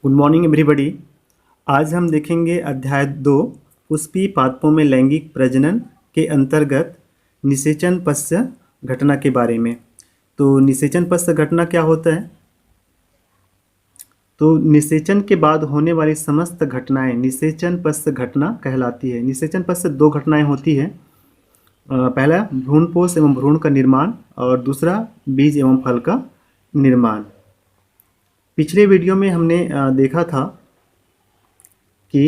Good morning everybody. आज हम देखेंगे अध्याय 2 पुष्पीय पादपों में लैंगिक प्रजनन के अंतर्गत निषेचन पश्च घटना के बारे में। तो निषेचन पश्च घटना क्या होता है? तो निषेचन के बाद होने वाली समस्त घटनाएं निषेचन पश्च घटना कहलाती है। निषेचन पश्च दो घटनाएं होती है। पहला भ्रूणपोष एवं भ्रूण का निर्माण और दूसरा बीज एवं फल का निर्माण। पिछले वीडियो में हमने देखा था कि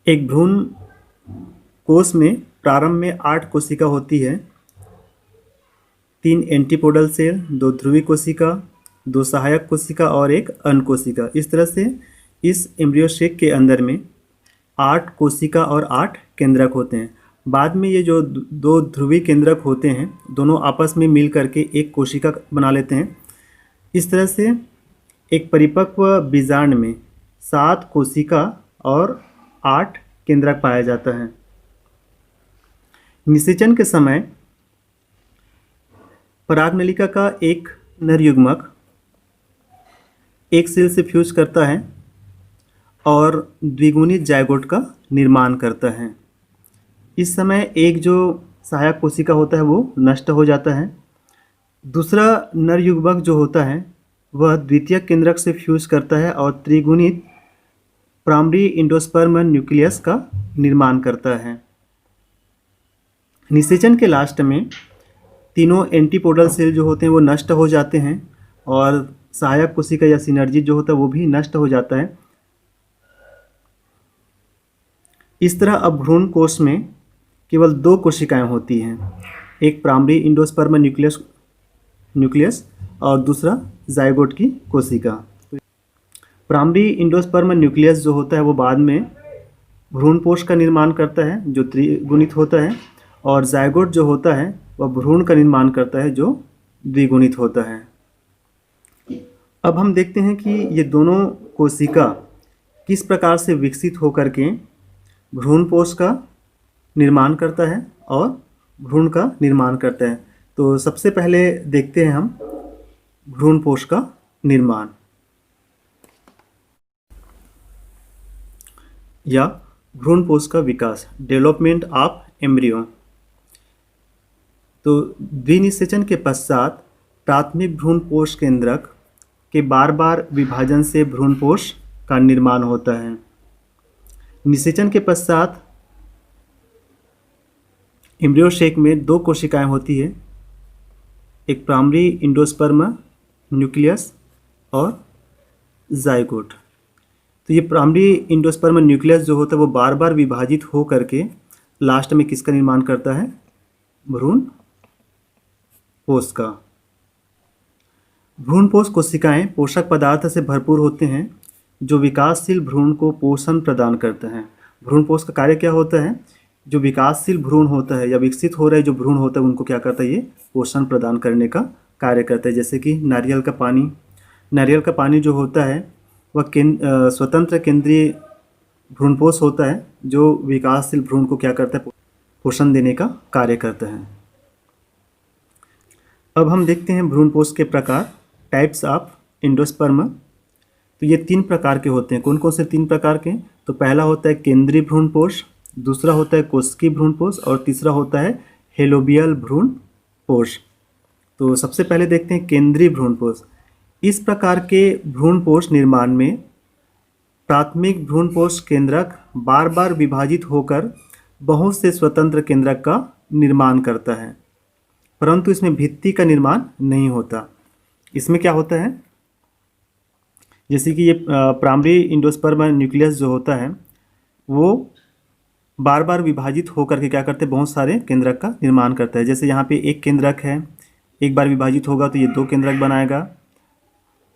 एक भ्रूण कोष में प्रारंभ में 8 कोशिका होती है, 3 एंटीपोडल सेल, 2 ध्रुवी कोशिका, 2 सहायक कोशिका और 1 अनकोशिका। इस तरह से इस एम्ब्रियो सेक के अंदर में 8 कोशिका और 8 केंद्रक होते हैं। बाद में ये जो 2 ध्रुवी केंद्रक होते हैं दोनों आपस में मिल करके एक कोशिका बना लेते हैं। इस तरह से एक परिपक्व बीजांड में 7 कोशिका और 8 केंद्रक पाया जाता है। निषेचन के समय परागनलिका का एक नर युग्मक एक सेल से फ्यूज करता है और द्विगुणित जायगोट का निर्माण करता है। इस समय एक जो सहायक कोशिका होता है वो नष्ट हो जाता है। दूसरा नर युग्मक जो होता है वह द्वितीयक केंद्रक से फ्यूज करता है और त्रिगुणित प्राइमरी एंडोस्पर्म न्यूक्लियस का निर्माण करता है। निषेचन के लास्ट में तीनों एंटीपोडल सेल जो होते हैं वो नष्ट हो जाते हैं और सहायक कोशिका या सिनर्जी जो होता है वो भी नष्ट हो जाता है। इस तरह अब भ्रूण कोष में केवल 2 कोशिकाएं होती हैं, एक प्राइमरी एंडोस्पर्म न्यूक्लियस और दूसरा जायगोट की कोशिका। प्राइमरी एंडोस्पर्म न्यूक्लियस जो होता है वो बाद में भ्रूणपोष का निर्माण करता है जो त्रिगुणित होता है, और जायगोट जो होता है वह भ्रूण का निर्माण करता है जो द्विगुणित होता है। अब हम देखते हैं कि ये दोनों कोशिका किस प्रकार से विकसित होकर के भ्रूणपोष का निर्माण करता है और भ्रूण का निर्माण करता है। तो सबसे पहले देखते हैं हम भ्रूणपोष का निर्माण या भ्रूणपोष का विकास, डेवलपमेंट ऑफ एम्ब्रियो। तो द्विनिषेचन के पश्चात प्राथमिक भ्रूणपोष केंद्रक के बार बार विभाजन से भ्रूणपोष का निर्माण होता है। निषेचन के पश्चात एम्ब्रियो सेक में 2 कोशिकाएं होती है, एक प्राइमरी एंडोस्पर्म न्यूक्लियस और जायगोट। तो ये प्राइमरी एंडोस्पर्म न्यूक्लियस जो होता है वो बार बार विभाजित हो करके लास्ट में किसका निर्माण करता है? भ्रूणपोष का। भ्रूणपोष कोशिकाएं पोषक पदार्थ से भरपूर होते हैं जो विकासशील भ्रूण को पोषण प्रदान करता है। भ्रूणपोष का कार्य क्या होता है? जो विकासशील भ्रूण होता है या विकसित हो रहे जो भ्रूण होता है उनको क्या करता है? ये पोषण प्रदान करने का कार्य करता है। जैसे कि नारियल का पानी जो होता है वह स्वतंत्र केंद्रीय भ्रूणपोष होता है जो विकासशील भ्रूण को क्या करता है? पोषण देने का कार्य करता है। अब हम देखते हैं भ्रूणपोष के प्रकार, टाइप्स ऑफ एंडोस्पर्म। तो ये 3 प्रकार के होते हैं। कौन कौन से 3 प्रकार के? तो पहला होता है केंद्रीय भ्रूणपोष, दूसरा होता है कोशिकीय भ्रूणपोष और तीसरा होता है हेलोबियल भ्रूणपोष। तो सबसे पहले देखते हैं केंद्रीय भ्रूणपोष। इस प्रकार के भ्रूणपोष निर्माण में प्राथमिक भ्रूणपोष केंद्रक बार बार विभाजित होकर बहुत से स्वतंत्र केंद्रक का निर्माण करता है, परंतु इसमें भित्ति का निर्माण नहीं होता। इसमें क्या होता है? जैसे कि ये प्राइमरी एंडोस्पर्म न्यूक्लियस जो होता है वो बार बार विभाजित होकर के क्या करते हैं? बहुत सारे केंद्रक का निर्माण करता है। जैसे यहाँ पे एक केंद्रक है, एक बार विभाजित होगा तो ये 2 केंद्रक बनाएगा,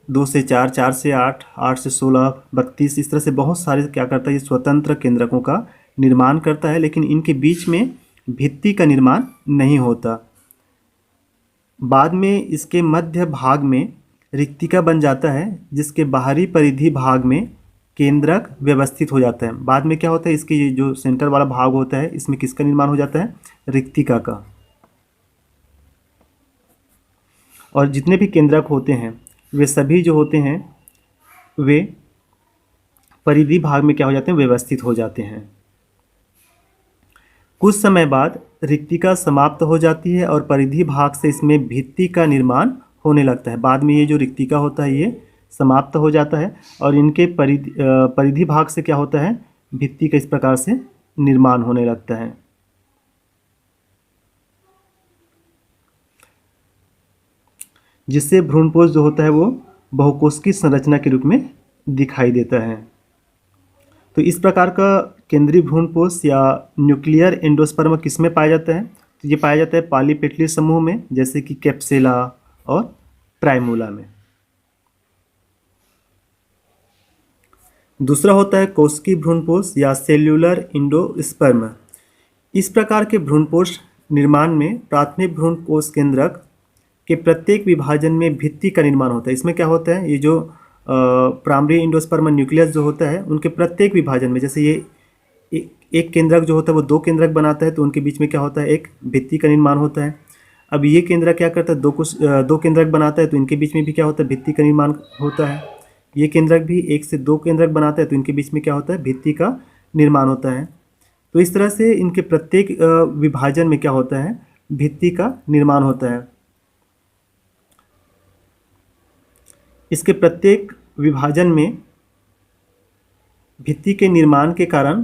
2 से 4, 4 से 8, 8 से 16, 32, इस तरह से बहुत सारे क्या करता है? ये स्वतंत्र केंद्रकों का निर्माण करता है, लेकिन इनके बीच में भित्ति का निर्माण नहीं होता। बाद में इसके मध्य भाग में रिक्तिका बन जाता है जिसके बाहरी परिधि भाग में केंद्रक व्यवस्थित हो जाता है। बाद में क्या होता है? इसके ये जो सेंटर वाला भाग होता है इसमें किसका निर्माण हो जाता है? रिक्तिका का। और जितने भी केंद्रक होते हैं वे सभी जो होते हैं वे परिधि भाग में क्या हो जाते हैं, व्यवस्थित हो जाते हैं। कुछ समय बाद रिक्तिका समाप्त हो जाती है और परिधि भाग से इसमें भित्ति का निर्माण होने लगता है। बाद में ये जो रिक्तिका होता है ये समाप्त हो जाता है और इनके परिधि भाग से क्या होता है, भित्ति का इस प्रकार से निर्माण होने लगता है। जिससे भ्रूणपोष जो होता है वो बहुकोशिकीय संरचना के रूप में दिखाई देता है। तो इस प्रकार का केंद्रीय भ्रूणपोष या न्यूक्लियर एंडोस्पर्म किस में पाया जाता है, तो ये पाया जाता है पॉलीपेटली समूह में, जैसे कि कैप्सेला और प्राइमूला में। दूसरा होता है कोशिकीय भ्रूणपोष या सेल्यूलर एंडोस्पर्म। इस प्रकार के भ्रूणपोष निर्माण में प्राथमिक भ्रूणपोष केंद्रक के प्रत्येक विभाजन में भित्ति का निर्माण होता है। इसमें क्या होता है, ये जो प्राइमरी एंडोस्पर्म न्यूक्लियस जो होता है उनके प्रत्येक विभाजन में, जैसे ये एक केंद्रक जो होता है वो दो केंद्रक बनाता है, तो उनके बीच में क्या होता है, एक भित्ति का निर्माण होता है। अब ये केंद्रक क्या करता है, दो केंद्रक बनाता है, तो इनके बीच में भी क्या होता है, भित्ति का निर्माण होता है। ये केंद्रक भी एक से दो केंद्रक बनाता है, तो इनके बीच में क्या होता है, भित्ति का निर्माण होता है। तो इस तरह से इनके प्रत्येक विभाजन में क्या होता है, भित्ति का निर्माण होता है। इसके प्रत्येक विभाजन में भित्ति के निर्माण के कारण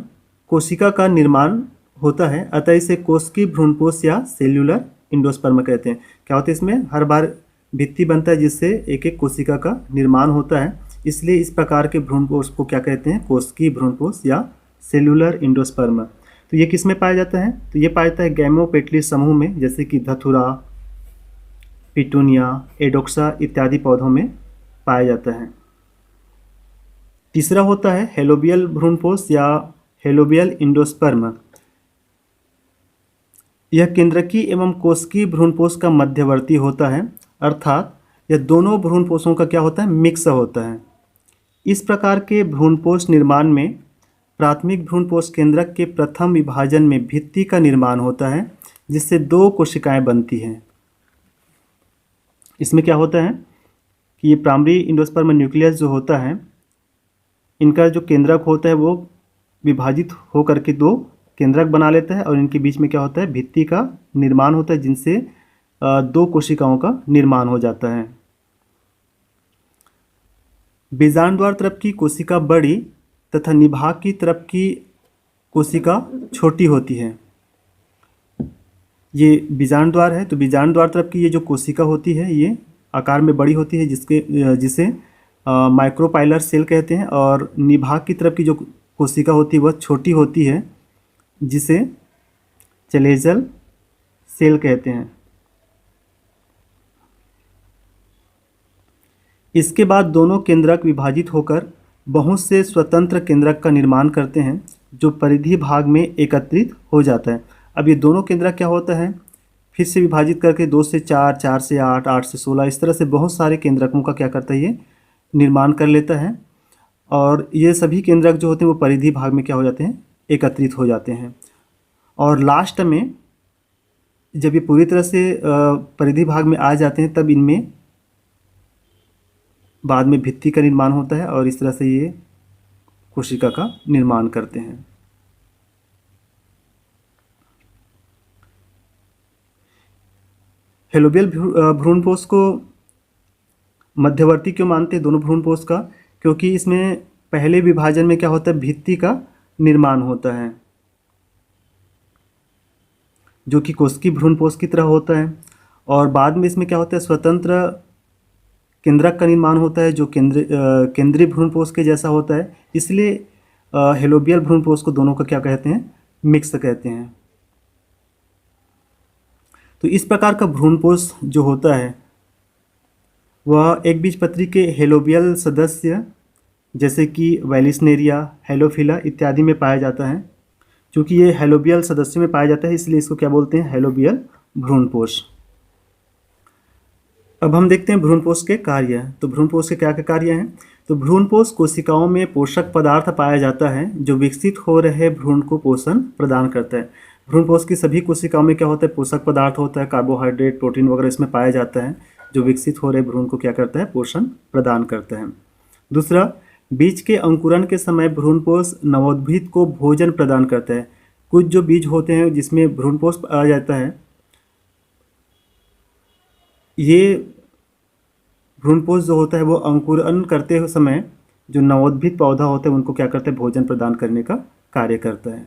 कोशिका का निर्माण होता है, अतः इसे कोशिकीय भ्रूणपोष या सेल्यूलर एंडोस्पर्म कहते हैं। क्या होता है, इसमें हर बार भित्ति बनता है जिससे एक एक कोशिका का निर्माण होता है, इसलिए इस प्रकार के भ्रूणपोष को क्या कहते हैं, कोशिकीय भ्रूणपोष या सेल्यूलर एंडोस्पर्म। तो ये किस में पाया जाता है, तो ये पाया जाता है गैमोपेटली समूह में, जैसे कि धतूरा, पिटूनिया, एडोक्सा इत्यादि पौधों में पाया जाता है। तीसरा होता है हेलोबियल भ्रूणपोष या हेलोबियल एंडोस्पर्म। यह केंद्रकीय एवं कोशिकीय भ्रूणपोष का मध्यवर्ती होता है, अर्थात यह दोनों भ्रूणपोषों का क्या होता है, मिक्स होता है। इस प्रकार के भ्रूणपोष निर्माण में प्राथमिक भ्रूणपोष केंद्रक के प्रथम विभाजन में भित्ति का निर्माण होता है, जिससे दो कोशिकाएं बनती हैं। इसमें क्या होता है कि ये प्राइमरी एंडोस्पर्म न्यूक्लियस जो होता है, इनका जो केंद्रक होता है वो विभाजित होकर के दो केंद्रक बना लेता है और इनके बीच में क्या होता है, भित्ति का निर्माण होता है, जिनसे दो कोशिकाओं का निर्माण हो जाता है। बीजांडद्वार तरफ की कोशिका बड़ी तथा निभाग की तरफ की कोशिका छोटी होती है। ये बीजांडद्वार है, तो बीजांडद्वार तरफ की ये जो कोशिका होती है ये आकार में बड़ी होती है, जिसे माइक्रोपाइलर सेल कहते हैं, और निभाग की तरफ की जो कोशिका होती है वह छोटी होती है, जिसे चलेजल सेल कहते हैं। इसके बाद दोनों केंद्रक विभाजित होकर बहुत से स्वतंत्र केंद्रक का निर्माण करते हैं, जो परिधि भाग में एकत्रित हो जाता है। अब ये दोनों केंद्रक क्या होता है, फिर से विभाजित करके 2 से 4, 4 से 8, 8 से 16, इस तरह से बहुत सारे केंद्रकों का क्या करता है, ये निर्माण कर लेता है। और ये सभी केंद्रक जो होते हैं वो परिधि भाग में क्या हो जाते हैं, एकत्रित हो जाते हैं। और लास्ट में जब ये पूरी तरह से परिधि भाग में आ जाते हैं, तब इनमें बाद में भित्ति का निर्माण होता है और इस तरह से ये कोशिका का निर्माण करते हैं। हेलोबियल भ्रूणपोष को मध्यवर्ती क्यों मानते हैं दोनों भ्रूणपोष का, क्योंकि इसमें पहले विभाजन में क्या होता है, भित्ति का निर्माण होता है, जो कि कोशिकीय भ्रूणपोष की तरह होता है। और बाद में इसमें क्या होता है, स्वतंत्र केंद्रक का निर्माण होता है, जो केंद्रीय भ्रूणपोष के जैसा होता है। इसलिए हेलोबियल भ्रूणपोष को दोनों का क्या कहते हैं, मिक्स कहते हैं। तो इस प्रकार का भ्रूणपोष जो होता है वह एक बीजपत्री के हेलोबियल सदस्य जैसे कि वैलिस्नेरिया, हेलोफिला इत्यादि में पाया जाता है। क्योंकि ये हेलोबियल सदस्यों में पाया जाता है, इसलिए इसको क्या बोलते हैं, हेलोबियल भ्रूणपोष। अब हम देखते हैं भ्रूणपोष के कार्य। तो भ्रूणपोष के क्या क्या कार्य हैं, तो भ्रूणपोष कोशिकाओं में पोषक पदार्थ पाया जाता है जो विकसित हो रहे भ्रूण को पोषण प्रदान करता है। भ्रूणपोष की सभी कोशिकाओं में क्या होता है, पोषक पदार्थ होता है, कार्बोहाइड्रेट, प्रोटीन वगैरह इसमें पाया जाता है, जो विकसित हो रहे भ्रूण को क्या करता है, पोषण प्रदान करता है। दूसरा, बीज के अंकुरण के समय भ्रूणपोष नवोद्भिद को भोजन प्रदान करता है। कुछ जो बीज होते हैं जिसमें भ्रूणपोष आ जाता है, ये भ्रूणपोष जो होता है वो अंकुरण करते हुए समय जो नवोद्भिद पौधा होता है उनको क्या करता है, भोजन प्रदान करने का कार्य करता है।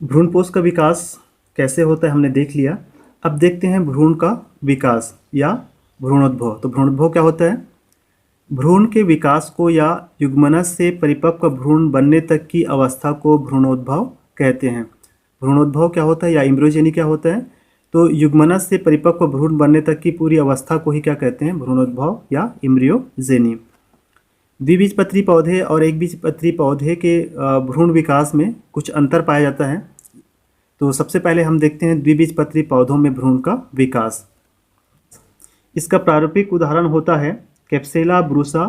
भ्रूणपोष का विकास कैसे होता है हमने देख लिया। अब देखते हैं भ्रूण का विकास या भ्रूणोद्भव। तो भ्रूणोद्भव क्या होता है? भ्रूण के विकास को या युग्मनज से परिपक्व भ्रूण बनने तक की अवस्था को भ्रूणोद्भव कहते हैं। भ्रूणोद्भव क्या होता है या एम्ब्रियोजेनी क्या होता है? तो युग्मनज से परिपक्व भ्रूण बनने तक की पूरी अवस्था को ही क्या कहते हैं, भ्रूणोद्भव या एम्ब्रियोजेनी। द्विबीजपत्री पौधे और एक बीजपत्री पौधे के भ्रूण विकास में कुछ अंतर पाया जाता है। तो सबसे पहले हम देखते हैं द्विबीजपत्री पौधों में भ्रूण का विकास। इसका प्रारूपिक उदाहरण होता है कैप्सेला ब्रूसा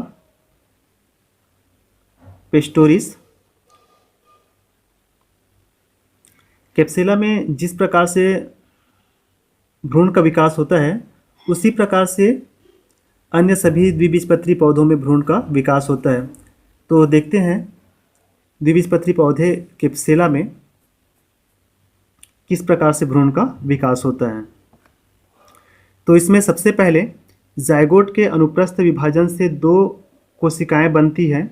पेस्टोरिस। कैप्सेला में जिस प्रकार से भ्रूण का विकास होता है उसी प्रकार से अन्य सभी द्विबीजपत्री पौधों में भ्रूण का विकास होता है। तो देखते हैं द्विबीजपत्री पौधे कैप्सेला में किस प्रकार से भ्रूण का विकास होता है। तो इसमें सबसे पहले जायगोट के अनुप्रस्थ विभाजन से दो कोशिकाएं बनती हैं।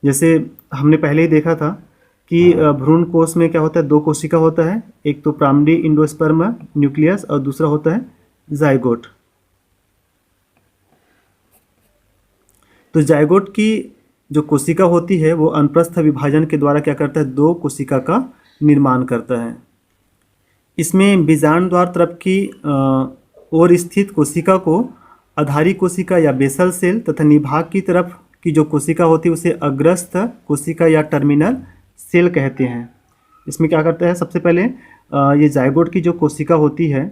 जैसे हमने पहले ही देखा था कि भ्रूण कोश में क्या होता है, दो कोशिका होता है, एक तो प्राइमरी इंडोस्पर्म न्यूक्लियस और दूसरा होता है जायगोट। तो जायगोट की जो कोशिका होती है वो अनुप्रस्थ विभाजन के द्वारा क्या करता है, दो कोशिका का निर्माण करता है। इसमें बीजांड द्वार तरफ की ओर स्थित कोशिका को आधारी कोशिका या बेसल सेल तथा निभाग की तरफ की जो कोशिका होती है उसे अग्रस्थ कोशिका या टर्मिनल सेल कहते हैं। इसमें क्या करता है, सबसे पहले ये जायगोट की जो कोशिका होती है,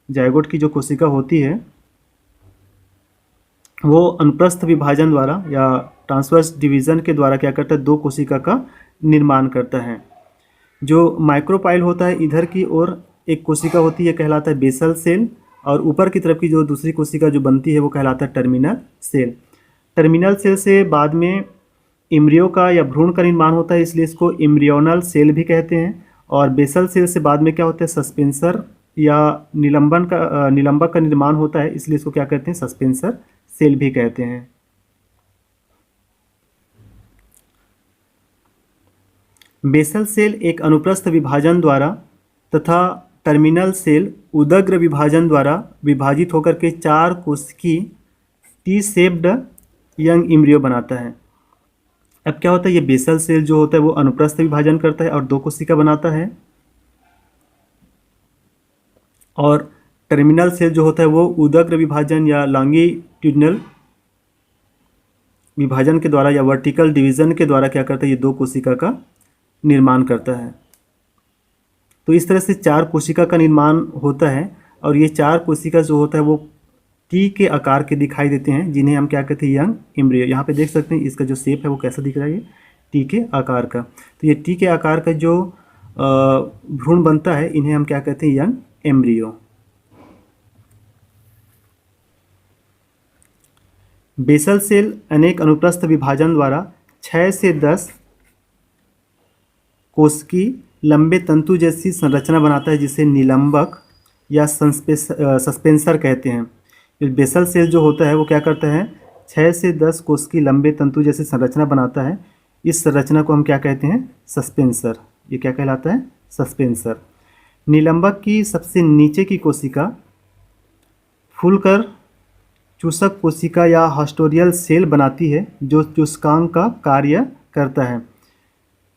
जायगोट की जो कोशिका होती है वो अनुप्रस्थ विभाजन द्वारा या ट्रांसवर्स डिवीजन के द्वारा क्या करता है, दो कोशिका का निर्माण करता है। जो माइक्रोपाइल होता है इधर की ओर एक कोशिका होती है कहलाता है बेसल सेल, और ऊपर की तरफ की जो दूसरी कोशिका जो बनती है वो कहलाता है टर्मिनल सेल। टर्मिनल सेल से बाद में एम्ब्रियो का या भ्रूण का निर्माण होता है, इसलिए इसको एम्ब्रियोनल सेल भी कहते हैं। और बेसल सेल से बाद में क्या होता है, सस्पेंसर या निलंबक का निर्माण होता है, इसलिए इसको क्या कहते हैं, सस्पेंसर सेल भी कहते हैं। बेसल सेल एक अनुप्रस्थ विभाजन द्वारा तथा टर्मिनल सेल उदग्र विभाजन द्वारा विभाजित होकर के चार कोशिकी टी शेप्ड यंग एम्ब्रियो बनाता है। अब क्या होता है, ये बेसल सेल जो होता है वो अनुप्रस्थ विभाजन करता है और दो कोशिका बनाता है, और टर्मिनल सेल जो होता है वो उदग्र विभाजन या लॉन्गिट्यूडिनल विभाजन के द्वारा या वर्टिकल डिवीजन के द्वारा क्या करता है, ये दो कोशिका का निर्माण करता है। तो इस तरह से चार कोशिका का निर्माण होता है, और ये चार कोशिका जो होता है वो टी के आकार के दिखाई देते हैं, जिन्हें हम क्या कहते हैं, यंग एम्ब्रियो। यहाँ पे देख सकते हैं इसका जो शेप है वो कैसा दिख रहा है, ये टी के आकार का। तो ये टी के आकार का जो भ्रूण बनता है इन्हें हम क्या कहते हैं, यंग एम्ब्रियो। बेसल सेल अनेक अनुप्रस्थ विभाजन द्वारा 6 से 10 कोशिकी लंबे तंतु जैसी संरचना बनाता है, जिसे निलंबक या सस्पेंसर कहते हैं। बेसल सेल जो होता है वो क्या करता है, 6 से 10 कोशिकी लंबे तंतु जैसी संरचना बनाता है। इस संरचना को हम क्या कहते हैं, सस्पेंसर। ये क्या कहलाता है, सस्पेंसर। निलंबक की सबसे नीचे की कोशिका फूलकर चूसक कोशिका या हास्टोरियल सेल बनाती है, जो चूसकांक का कार्य करता है।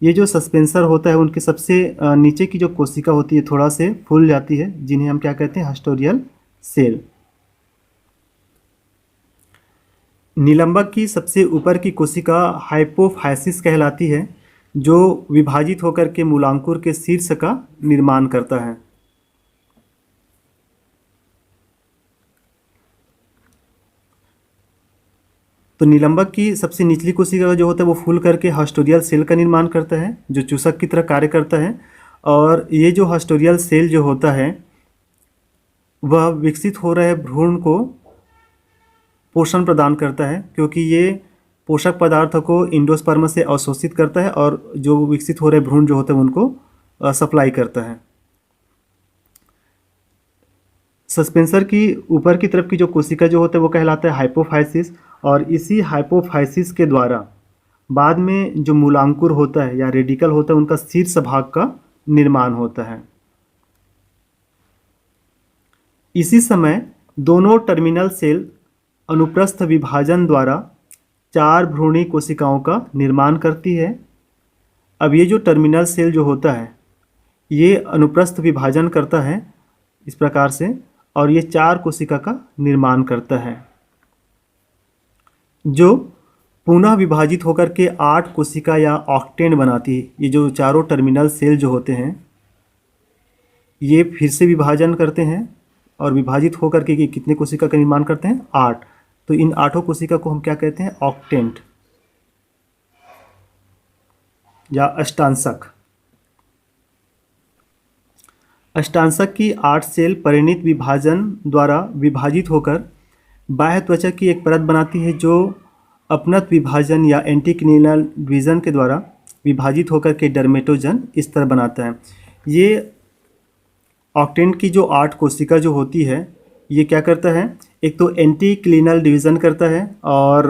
ये जो सस्पेंसर होता है उनके सबसे नीचे की जो कोशिका होती है थोड़ा से फूल जाती है, जिन्हें हम क्या कहते हैं, हास्टोरियल सेल। निलंबक की सबसे ऊपर की कोशिका हाइपोफाइसिस कहलाती है, जो विभाजित होकर के मूलांकुर के शीर्ष का निर्माण करता है। तो निलंबक की सबसे निचली कोशिका जो होता है वो फूल करके हास्टोरियल सेल का निर्माण करता है, जो चूसक की तरह कार्य करता है। और ये जो हास्टोरियल सेल जो होता है वह विकसित हो रहे भ्रूण को पोषण प्रदान करता है, क्योंकि ये पोषक पदार्थों को एंडोस्पर्म से अवशोषित करता है और जो विकसित हो रहे भ्रूण जो होते हैं उनको सप्लाई करता है। सस्पेंसर की ऊपर की तरफ की जो कोशिका जो होता है वो कहलाता है हाइपोफाइसिस, और इसी हाइपोफाइसिस के द्वारा बाद में जो मूलांकुर होता है या रेडिकल होता है उनका शीर्ष भाग का निर्माण होता है। इसी समय दोनों टर्मिनल सेल अनुप्रस्थ विभाजन द्वारा 4 भ्रूणी कोशिकाओं का निर्माण करती है। अब ये जो टर्मिनल सेल जो होता है ये अनुप्रस्थ विभाजन करता है इस प्रकार से, और ये 4 कोशिका का निर्माण करता है, जो पुनः विभाजित होकर के 8 कोशिका या ऑक्टेन बनाती है। ये जो चारों टर्मिनल सेल जो होते हैं ये फिर से विभाजन करते हैं और विभाजित होकर के ये कितने कोशिका का निर्माण करते हैं? 8। तो इन 8 कोशिका को हम क्या कहते हैं? ऑक्टेंट या अष्टांशक। अष्टांशक की 8 सेल परिणित विभाजन द्वारा विभाजित होकर बाह्य त्वचा की एक परत बनाती है, जो अपनत विभाजन या एंटीक्लिनल डिवीजन के द्वारा विभाजित होकर के डर्मेटोजन स्तर बनाता है। ये ऑक्टेंट की जो 8 कोशिका जो होती है ये क्या करता है? एक तो एंटीक्लिनल डिवीजन करता है और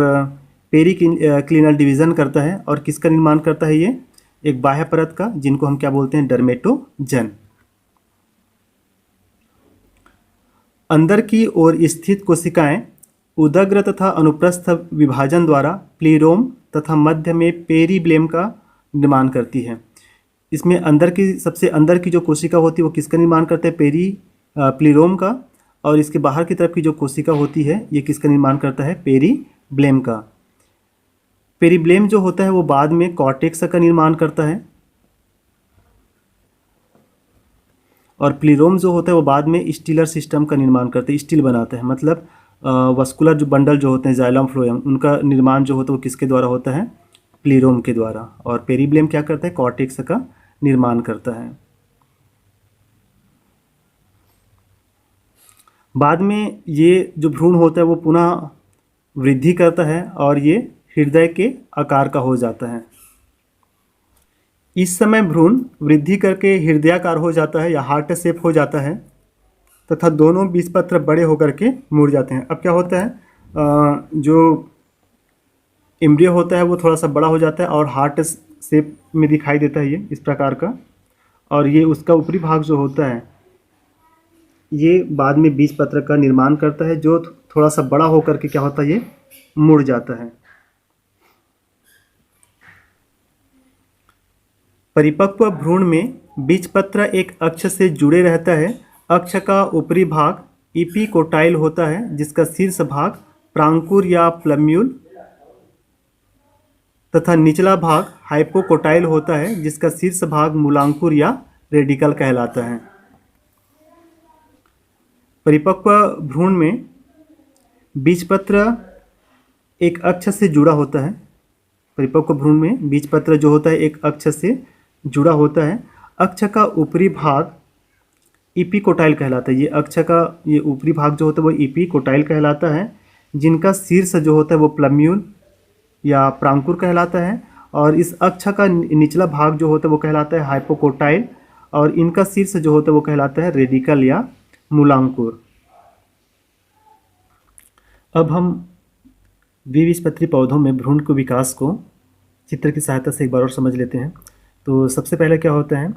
पेरिक्लिनल डिवीजन करता है, और किसका निर्माण करता है? ये एक बाह्य परत का, जिनको हम क्या बोलते हैं? डर्मेटोजन। अंदर की ओर स्थित कोशिकाएं उदग्र तथा अनुप्रस्थ विभाजन द्वारा प्लीरोम तथा मध्य में पेरीब्लेम का निर्माण करती है। इसमें अंदर की सबसे अंदर की जो कोशिका होती है वो किसका निर्माण करते हैं? प्लीरोम का, और इसके बाहर की तरफ की जो कोशिका होती है ये किसका निर्माण करता है? पेरीब्लेम का। पेरीब्लेम जो होता है वो बाद में कॉर्टेक्स का निर्माण करता है, और प्लीरोम जो होता है वो बाद में स्टीलर सिस्टम का निर्माण करते हैं, स्टील बनाता है। मतलब वस्कुलर जो बंडल जो होते हैं जाइलम फ्लोएम, उनका निर्माण जो होता है वो किसके द्वारा होता है? प्लीरोम के द्वारा। और पेरीब्लेम क्या करता है? कॉर्टेक्स का निर्माण करता है। बाद में ये जो भ्रूण होता है वो पुनः वृद्धि करता है और ये हृदय के आकार का हो जाता है। इस समय भ्रूण वृद्धि करके हृदयाकार हो जाता है या हार्ट शेप हो जाता है, तथा दोनों बीजपत्र बड़े होकर के मुड़ जाते हैं। अब क्या होता है? जो एम्ब्रियो होता है वो थोड़ा सा बड़ा हो जाता है और हार्ट शेप में दिखाई देता है ये इस प्रकार का, और ये उसका ऊपरी भाग जो होता है ये बाद में बीजपत्र का निर्माण करता है, जो थोड़ा सा बड़ा होकर के क्या होता है? ये मुड़ जाता है। परिपक्व भ्रूण में बीजपत्र एक अक्ष से जुड़े रहता है। अक्ष का ऊपरी भाग इपिकोटाइल होता है, जिसका शीर्ष भाग प्रांकुर या प्लम्यूल, तथा निचला भाग हाइपोकोटाइल होता है, जिसका शीर्ष भाग मूलांकुर या रेडिकल कहलाता है। परिपक्व भ्रूण में बीजपत्र एक अक्ष से जुड़ा होता है। परिपक्व भ्रूण में बीजपत्र जो होता है एक अक्ष से जुड़ा होता है। अक्ष का ऊपरी भाग इपिकोटाइल कहलाता है। ये अक्ष का ये ऊपरी भाग जो होता है वो इपिकोटाइल कहलाता है, जिनका शीर्ष जो होता है वो प्लम्यूल या प्रांकुर कहलाता है, और इस अक्ष का निचला भाग जो होता है वो कहलाता है हाइपोकोटाइल, और इनका शीर्ष जो होता है वो कहलाता है रेडिकल या मूलांकुर। अब हम द्विबीजपत्री पौधों में भ्रूण के विकास को चित्र की सहायता से एक बार और समझ लेते हैं। तो सबसे पहले क्या होता है?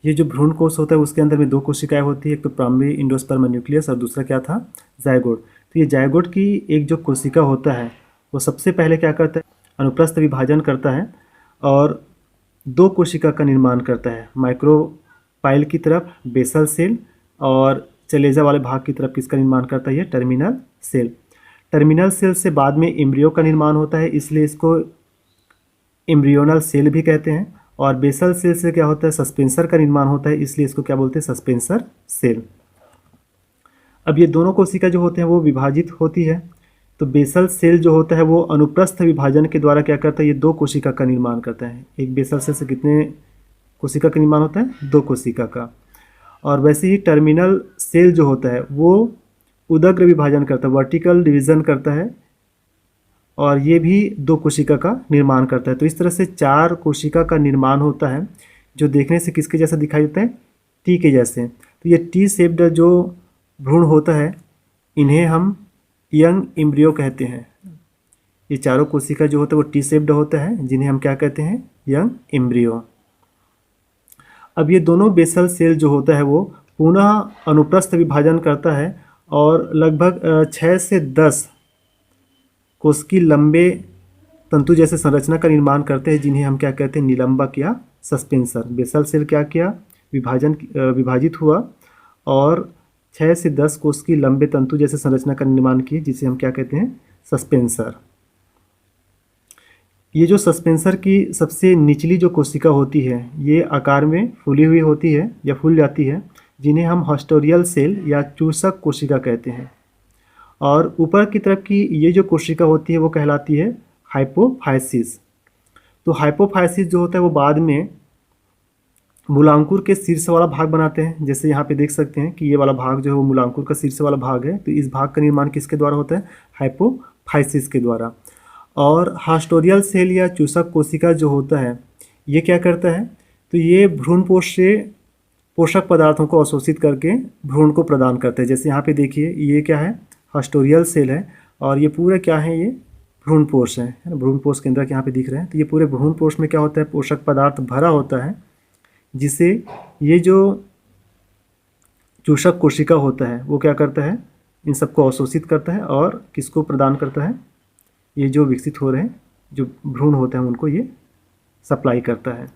ये जो भ्रूण कोष होता है उसके अंदर में 2 कोशिकाएं होती है, एक तो प्राइमरी इंडोस्पर्म न्यूक्लियस और दूसरा क्या था? जायगोट। तो ये जायगोट की एक जो कोशिका होता है वो सबसे पहले क्या करता है? अनुप्रस्थ विभाजन करता है और 2 कोशिका का निर्माण करता है। माइक्रोपाइल की तरफ बेसल सेल, और चलेजा वाले भाग की तरफ किसका निर्माण करता है? ये टर्मिनल सेल। टर्मिनल सेल से बाद में एम्ब्रियो का निर्माण होता है, इसलिए इसको एम्ब्रियोनल सेल भी कहते हैं। और बेसल सेल से क्या होता है? सस्पेंसर का निर्माण होता है, इसलिए इसको क्या बोलते हैं? सस्पेंसर सेल। अब ये दोनों कोशिका जो होते हैं वो विभाजित होती है, तो बेसल सेल जो होता है वो अनुप्रस्थ विभाजन के द्वारा क्या करता है? ये 2 कोशिका का निर्माण करता है। एक बेसल सेल से कितने कोशिका का निर्माण होता है? 2 कोशिका का। और वैसे ही टर्मिनल सेल जो होता है वो उदग्र विभाजन करता है, वर्टिकल डिवीजन करता है, और ये भी 2 कोशिका का निर्माण करता है। तो इस तरह से 4 कोशिका का निर्माण होता है, जो देखने से किसके जैसा दिखाई देता है, टी के जैसे। तो ये टी शेप्ड जो भ्रूण होता है, इन्हें हम यंग एम्ब्रियो कहते हैं। ये चारों कोशिका जो होता है वो टी शेप्ड होता है, जिन्हें हम क्या कहते हैं, यंग एम्ब्रियो। अब ये दोनों बेसल सेल जो होता है वो पुनः अनुप्रस्थ विभाजन करता है और लगभग 6 से 10 कोशिकी लंबे तंतु जैसे संरचना का निर्माण करते हैं, जिन्हें हम क्या कहते हैं, निलंबक या सस्पेंसर। बेसल सेल क्या किया, विभाजित हुआ और 6 से 10 कोशिकी लंबे तंतु जैसे संरचना का निर्माण किए, जिसे हम क्या कहते हैं, सस्पेंसर। ये जो सस्पेंसर की सबसे निचली जो कोशिका होती है, ये आकार में फूली हुई होती है या फूल जाती है, जिन्हें हम हॉस्टोरियल सेल या चूसक कोशिका कहते हैं। और ऊपर की तरफ की ये जो कोशिका होती है वो कहलाती है हाइपोफाइसिस। तो हाइपोफाइसिस जो होता है वो बाद में मूलांकुर के शीर्ष वाला भाग बनाते हैं। जैसे यहाँ पे देख सकते हैं कि ये वाला भाग जो है वो मूलांकुर का शीर्ष वाला भाग है। तो इस भाग का निर्माण किसके द्वारा होता है, हाइपोफाइसिस के द्वारा। और हास्टोरियल सेल या चूसक कोशिका जो होता है, ये क्या करता है, तो ये भ्रूणपोष से पोषक पदार्थों को अवशोषित करके भ्रूण को प्रदान करता है। जैसे यहाँ पे देखिए, ये क्या है, हास्टोरियल सेल है, और ये पूरा क्या है, ये भ्रूणपोष है ना, भ्रूणपोष केंद्रक यहाँ पे दिख रहे हैं। तो ये पूरे भ्रूणपोष में क्या होता है, पोषक पदार्थ भरा होता है, जिसे ये जो चूसक कोशिका होता है वो क्या करता है, इन सबको अवशोषित करता है और किसको प्रदान करता है, ये जो विकसित हो रहे हैं जो भ्रूण होते हैं उनको ये सप्लाई करता है।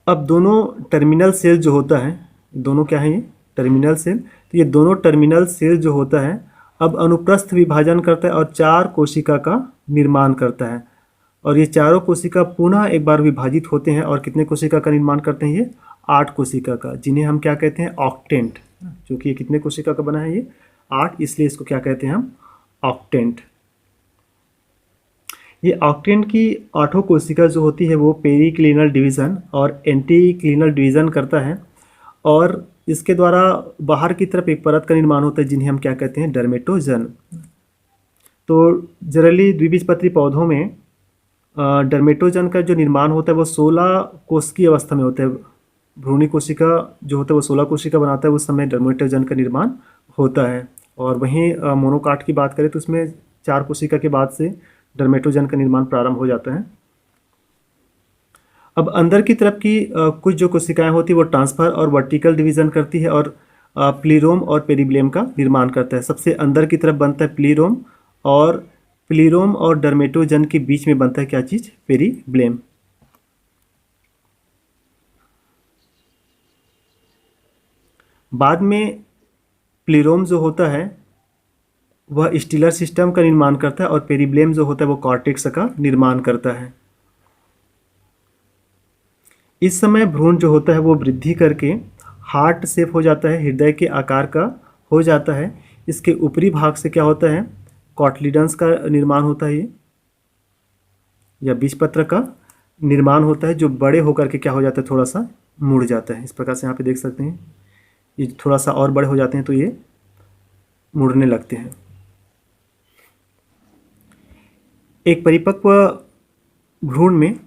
अब दोनों टर्मिनल सेल जो होता है, दोनों क्या है, ये टर्मिनल सेल। तो ये दोनों टर्मिनल सेल जो होता है अब अनुप्रस्थ विभाजन करता है और 4 कोशिका का निर्माण करता है। और ये चारों कोशिका पुनः एक बार विभाजित होते हैं और कितने कोशिका का निर्माण करते हैं, ये 8 कोशिका का, जिन्हें हम क्या कहते हैं, ऑक्टेंट। क्योंकि ये कितने कोशिका का बना है, ये 8, इसलिए इसको क्या कहते हैं हम, ऑक्टेंट। ये ऑक्टेंट की 8 कोशिका जो होती है वो पेरिक्लिनल डिवीज़न और एंटीक्लिनल डिवीज़न करता है, और इसके द्वारा बाहर की तरफ एक परत का निर्माण होता है, जिन्हें हम क्या कहते हैं, डर्मेटोजन। तो जनरली द्विबीजपत्री पौधों में डर्मेटोजन का जो निर्माण होता है वो 16 कोश की अवस्था में होता है। भ्रूणी कोशिका जो होता है वो 16 कोशिका बनाता है, उस समय डर्मेटोजन का निर्माण होता है। और वहीं मोनोकाट की बात करें तो उसमें 4 कोशिका के बाद से डर्मेटोजन का निर्माण प्रारंभ हो जाता है। अब अंदर की तरफ की कुछ जो कोशिकाएं होती है वो ट्रांसफर और वर्टिकल डिवीजन करती है और प्लीरोम और पेरिब्लेम का निर्माण करता है। सबसे अंदर की तरफ बनता है प्लीरोम, और प्लीरोम और डर्मेटोजन के बीच में बनता है क्या चीज़, पेरिब्लेम। बाद में प्लीरोम जो होता है वह स्टीलर सिस्टम का निर्माण करता है और पेरिब्लेम जो होता है वो कॉर्टेक्स का निर्माण करता है। इस समय भ्रूण जो होता है वो वृद्धि करके हार्ट शेप हो जाता है, हृदय के आकार का हो जाता है। इसके ऊपरी भाग से क्या होता है, कॉटलिडन्स का निर्माण होता है, ये या बीजपत्र का निर्माण होता है, जो बड़े होकर के क्या हो जाता है, थोड़ा सा मुड़ जाता है। इस प्रकार से यहाँ पे देख सकते हैं, ये थोड़ा सा और बड़े हो जाते हैं तो ये मुड़ने लगते हैं। एक परिपक्व भ्रूण में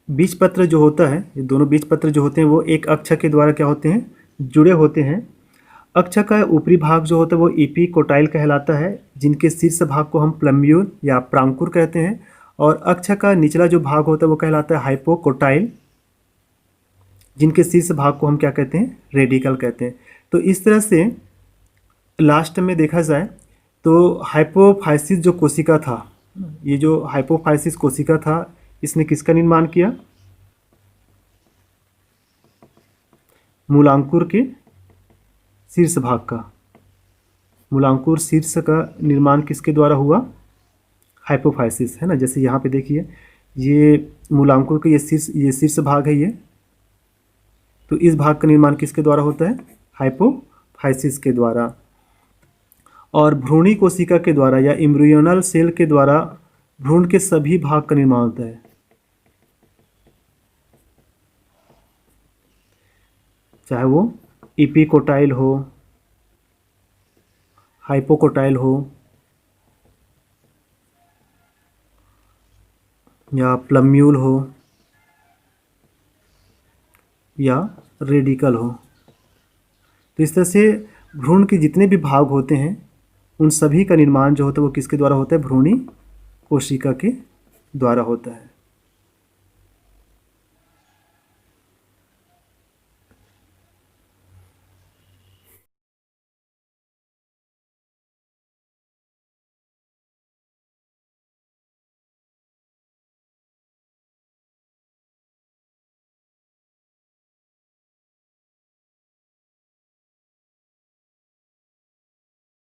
बीजपत्र जो होता है, ये दोनों बीजपत्र जो होते हैं वो एक अक्ष के द्वारा क्या होते हैं, जुड़े होते हैं। अक्ष का ऊपरी भाग जो होता है वो एपिकोटाइल कहलाता है, जिनके शीर्ष भाग को हम प्लम्ब्यूल या प्रांकुर कहते हैं, और अक्ष का निचला जो भाग होता है वो कहलाता है हाइपोकोटाइल, जिनके शीर्ष भाग को हम क्या कहते हैं, रेडिकल कहते हैं। तो इस तरह से लास्ट में देखा जाए तो हाइपोफाइसिस जो कोशिका था, ये जो हाइपोफाइसिस कोशिका था, इसने किसका निर्माण किया, मूलांकुर के शीर्ष भाग का। मूलांकुर शीर्ष का निर्माण किसके द्वारा हुआ, हाइपोफाइसिस, है ना। जैसे यहाँ पे देखिए, ये मूलांकुर के ये शीर्ष भाग है, ये तो इस भाग का निर्माण किसके द्वारा होता है, हाइपोफाइसिस के द्वारा। और भ्रूणी कोशिका के द्वारा या एम्ब्रियोनल सेल के द्वारा भ्रूण के सभी भाग का निर्माण होता है, चाहे वो एपिकोटाइल हो, हाइपोकोटाइल हो या प्लम्यूल हो या रेडिकल हो। तो इस तरह से भ्रूण के जितने भी भाग होते हैं उन सभी का निर्माण जो होता है वो किसके द्वारा होता है, भ्रूणी कोशिका के द्वारा होता है।